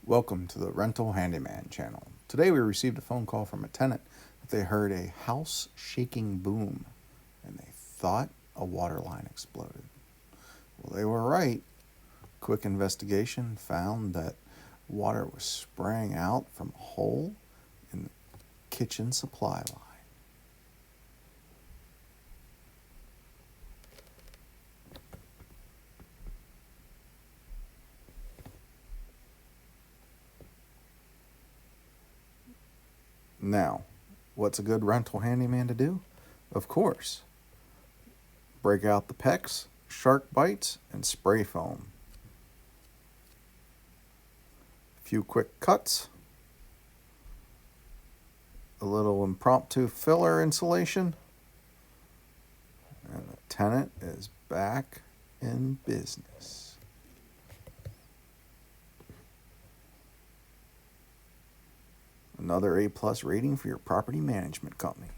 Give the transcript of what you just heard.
Welcome to the Rental Handyman channel. Today we received a phone call from a tenant that they heard a house shaking boom and they thought a water line exploded. Well, they were right. Quick investigation found that water was spraying out from a hole in the kitchen supply line. Now, what's a good rental handyman to do? Of course, break out the PEX, shark bites, and spray foam. A few quick cuts, a little impromptu filler insulation, and the tenant is back in business. Another A+ rating for your property management company.